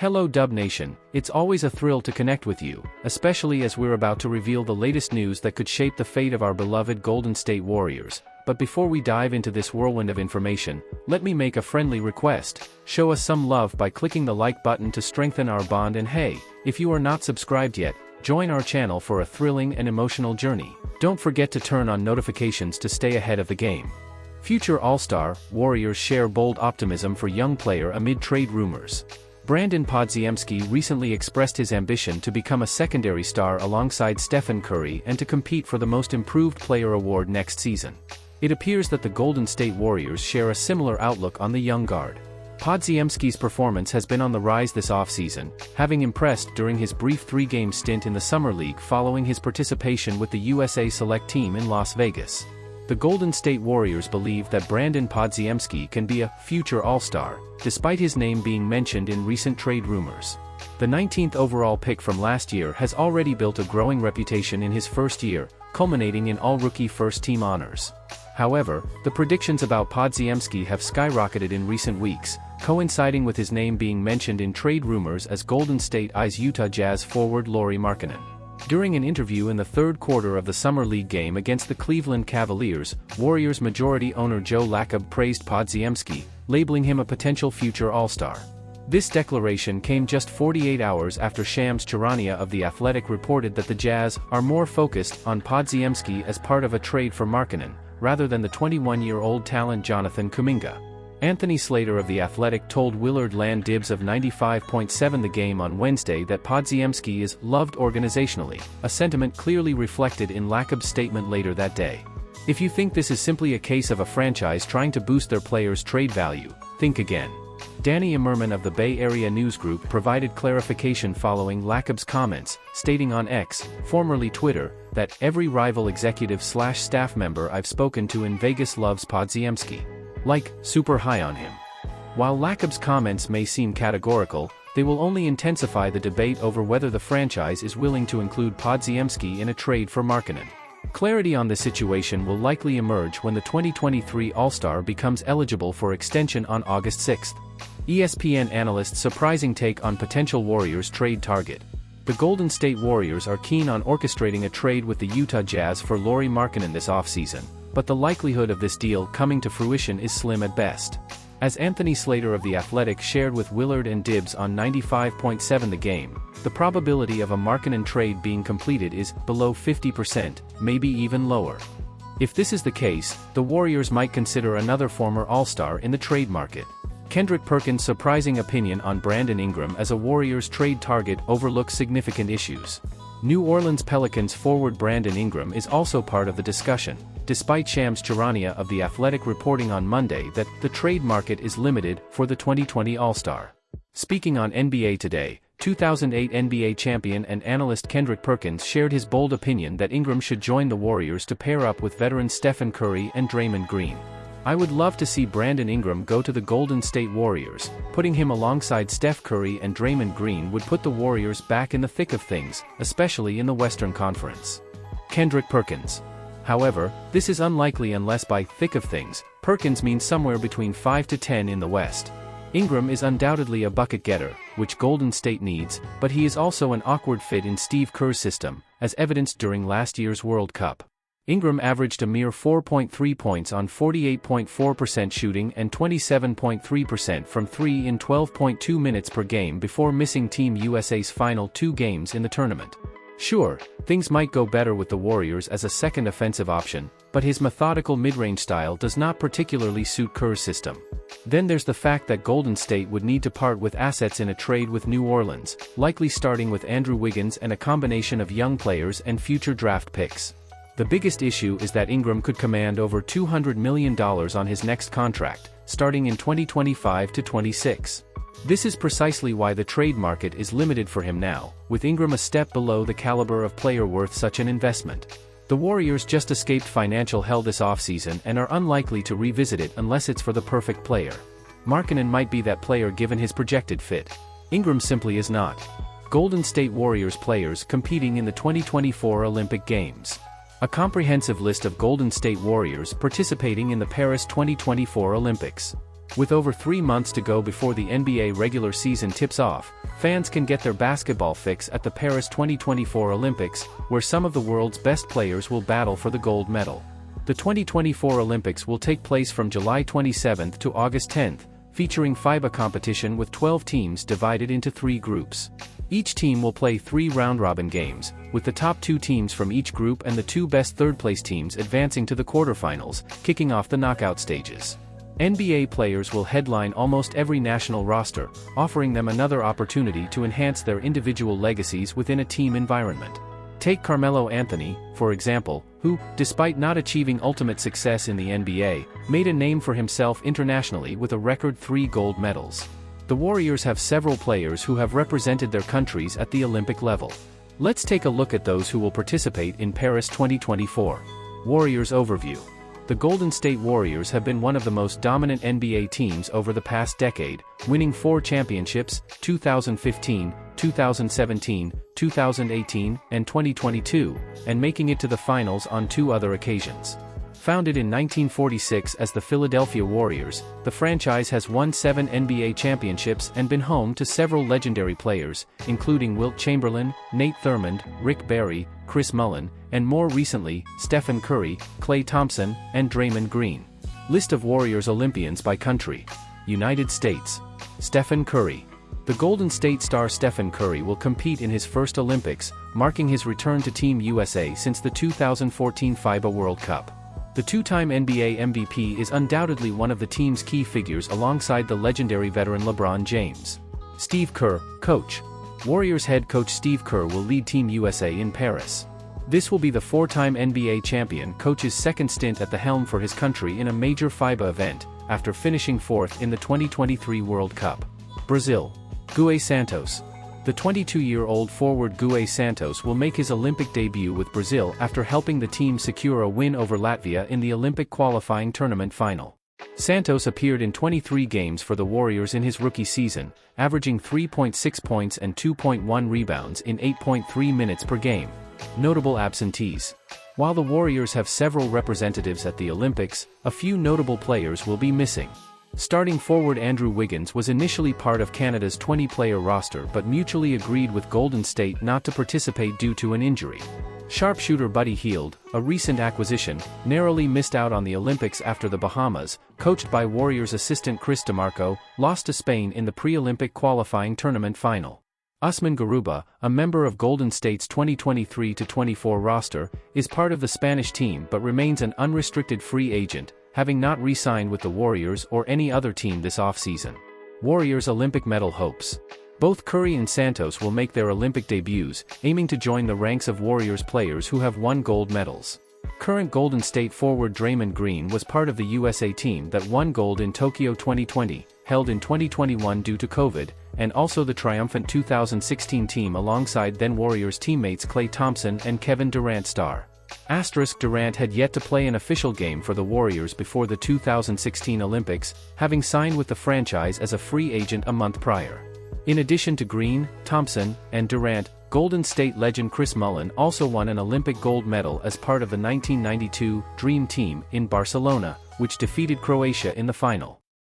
Hello Dub Nation, it's always a thrill to connect with you, especially as we're about to reveal the latest news that could shape the fate of our beloved Golden State Warriors. But before we dive into this whirlwind of information, let me make a friendly request. Show us some love by clicking the like button to strengthen our bond, and hey, if you are not subscribed yet, join our channel for a thrilling and emotional journey. Don't forget to turn on notifications to stay ahead of the game. Future All-Star, Warriors share bold optimism for young player amid trade rumors. Brandon Podziemski recently expressed his ambition to become a secondary star alongside Stephen Curry and to compete for the Most Improved Player award next season. It appears that the Golden State Warriors share a similar outlook on the young guard. Podziemski's performance has been on the rise this offseason, having impressed during his brief three-game stint in the Summer League following his participation with the USA Select Team in Las Vegas. The Golden State Warriors believe that Brandon Podziemski can be a future All-Star, despite his name being mentioned in recent trade rumors. The 19th overall pick from last year has already built a growing reputation in his first year, culminating in All-Rookie first-team honors. However, the predictions about Podziemski have skyrocketed in recent weeks, coinciding with his name being mentioned in trade rumors as Golden State eyes Utah Jazz forward Lauri Markkanen. During an interview in the third quarter of the Summer League game against the Cleveland Cavaliers, Warriors majority owner Joe Lacob praised Podziemski, labeling him a potential future All-Star. This declaration came just 48 hours after Shams Charania of The Athletic reported that the Jazz are more focused on Podziemski as part of a trade for Markkanen, rather than the 21-year-old talent Jonathan Kuminga. Anthony Slater of The Athletic told Willard Land Dibs of 95.7 The Game on Wednesday that Podziemski is loved organizationally, a sentiment clearly reflected in Lacob's statement later that day. If you think this is simply a case of a franchise trying to boost their players' trade value, think again. Danny Immerman of the Bay Area News Group provided clarification following Lacob's comments, stating on X, formerly Twitter, that every rival executive/staff member I've spoken to in Vegas loves Podziemski. Like, super high on him. While Lacob's comments may seem categorical, they will only intensify the debate over whether the franchise is willing to include Podziemski in a trade for Markkanen. Clarity on the situation will likely emerge when the 2023 All-Star becomes eligible for extension on August 6. ESPN analyst's surprising take on potential Warriors trade target. The Golden State Warriors are keen on orchestrating a trade with the Utah Jazz for Lauri Markkanen this offseason, but the likelihood of this deal coming to fruition is slim at best. As Anthony Slater of The Athletic shared with Willard and Dibs on 95.7 The Game, the probability of a Markkanen trade being completed is below 50%, maybe even lower. If this is the case, the Warriors might consider another former All-Star in the trade market. Kendrick Perkins' surprising opinion on Brandon Ingram as a Warriors trade target overlooks significant issues. New Orleans Pelicans forward Brandon Ingram is also part of the discussion, despite Shams Charania of The Athletic reporting on Monday that the trade market is limited for the 2020 All-Star. Speaking on NBA Today, 2008 NBA champion and analyst Kendrick Perkins shared his bold opinion that Ingram should join the Warriors to pair up with veteran Stephen Curry and Draymond Green. I would love to see Brandon Ingram go to the Golden State Warriors. Putting him alongside Steph Curry and Draymond Green would put the Warriors back in the thick of things, especially in the Western Conference. Kendrick Perkins. However, this is unlikely unless by thick of things, Perkins means somewhere between 5 to 10 in the West. Ingram is undoubtedly a bucket getter, which Golden State needs, but he is also an awkward fit in Steve Kerr's system, as evidenced during last year's World Cup. Ingram averaged a mere 4.3 points on 48.4% shooting and 27.3% from three in 12.2 minutes per game before missing Team USA's final two games in the tournament. Sure, things might go better with the Warriors as a second offensive option, but his methodical mid-range style does not particularly suit Kerr's system. Then there's the fact that Golden State would need to part with assets in a trade with New Orleans, likely starting with Andrew Wiggins and a combination of young players and future draft picks. The biggest issue is that Ingram could command over $200 million on his next contract, starting in 2025 to 26. This is precisely why the trade market is limited for him now, with Ingram a step below the caliber of player worth such an investment. The Warriors just escaped financial hell this offseason and are unlikely to revisit it unless it's for the perfect player. Markkanen might be that player given his projected fit. Ingram simply is not. Golden State Warriors players competing in the 2024 Olympic Games. A comprehensive list of Golden State Warriors participating in the Paris 2024 Olympics. With over 3 months to go before the NBA regular season tips off, fans can get their basketball fix at the Paris 2024 Olympics, where some of the world's best players will battle for the gold medal. The 2024 Olympics will take place from July 27 to August 10, featuring FIBA competition with 12 teams divided into 3 groups. Each team will play 3 round-robin games, with the top 2 teams from each group and the 2 best third-place teams advancing to the quarterfinals, kicking off the knockout stages. NBA players will headline almost every national roster, offering them another opportunity to enhance their individual legacies within a team environment. Take Carmelo Anthony, for example, who, despite not achieving ultimate success in the NBA, made a name for himself internationally with a record 3 gold medals. The Warriors have several players who have represented their countries at the Olympic level. Let's take a look at those who will participate in Paris 2024. Warriors Overview. The Golden State Warriors have been one of the most dominant NBA teams over the past decade, winning 4 championships, 2015, 2017, 2018, and 2022, and making it to the finals on 2 other occasions. Founded in 1946 as the Philadelphia Warriors, the franchise has won 7 NBA championships and been home to several legendary players, including Wilt Chamberlain, Nate Thurmond, Rick Barry, Chris Mullin, and more recently, Stephen Curry, Klay Thompson, and Draymond Green. List of Warriors Olympians by country. United States. Stephen Curry. The Golden State star Stephen Curry will compete in his first Olympics, marking his return to Team USA since the 2014 FIBA World Cup. The 2-time NBA MVP is undoubtedly one of the team's key figures alongside the legendary veteran LeBron James. Steve Kerr, coach. Warriors head coach Steve Kerr will lead Team USA in Paris. This will be the 4-time NBA champion coach's second stint at the helm for his country in a major FIBA event, after finishing 4th in the 2023 World Cup. Brazil. Guilherme Santos. The 22-year-old forward Guilherme Santos will make his Olympic debut with Brazil after helping the team secure a win over Latvia in the Olympic qualifying tournament final. Santos appeared in 23 games for the Warriors in his rookie season, averaging 3.6 points and 2.1 rebounds in 8.3 minutes per game. Notable absentees. While the Warriors have several representatives at the Olympics, a few notable players will be missing. Starting forward Andrew Wiggins was initially part of Canada's 20-player roster but mutually agreed with Golden State not to participate due to an injury. Sharpshooter Buddy Hield, a recent acquisition, narrowly missed out on the Olympics after the Bahamas, coached by Warriors assistant Chris DeMarco, lost to Spain in the pre-Olympic qualifying tournament final. Usman Garuba, a member of Golden State's 2023-24 roster, is part of the Spanish team but remains an unrestricted free agent, having not re-signed with the Warriors or any other team this offseason. Warriors Olympic medal hopes. Both Curry and Santos will make their Olympic debuts, aiming to join the ranks of Warriors players who have won gold medals. Current Golden State forward Draymond Green was part of the USA team that won gold in Tokyo 2020, held in 2021 due to COVID, and also the triumphant 2016 team alongside then Warriors teammates Klay Thompson and Kevin Durant star. Durant had yet to play an official game for the Warriors before the 2016 Olympics, having signed with the franchise as a free agent a month prior. In addition to Green, Thompson, and Durant, Golden State legend Chris Mullin also won an Olympic gold medal as part of the 1992 Dream Team in Barcelona, which defeated Croatia in the final.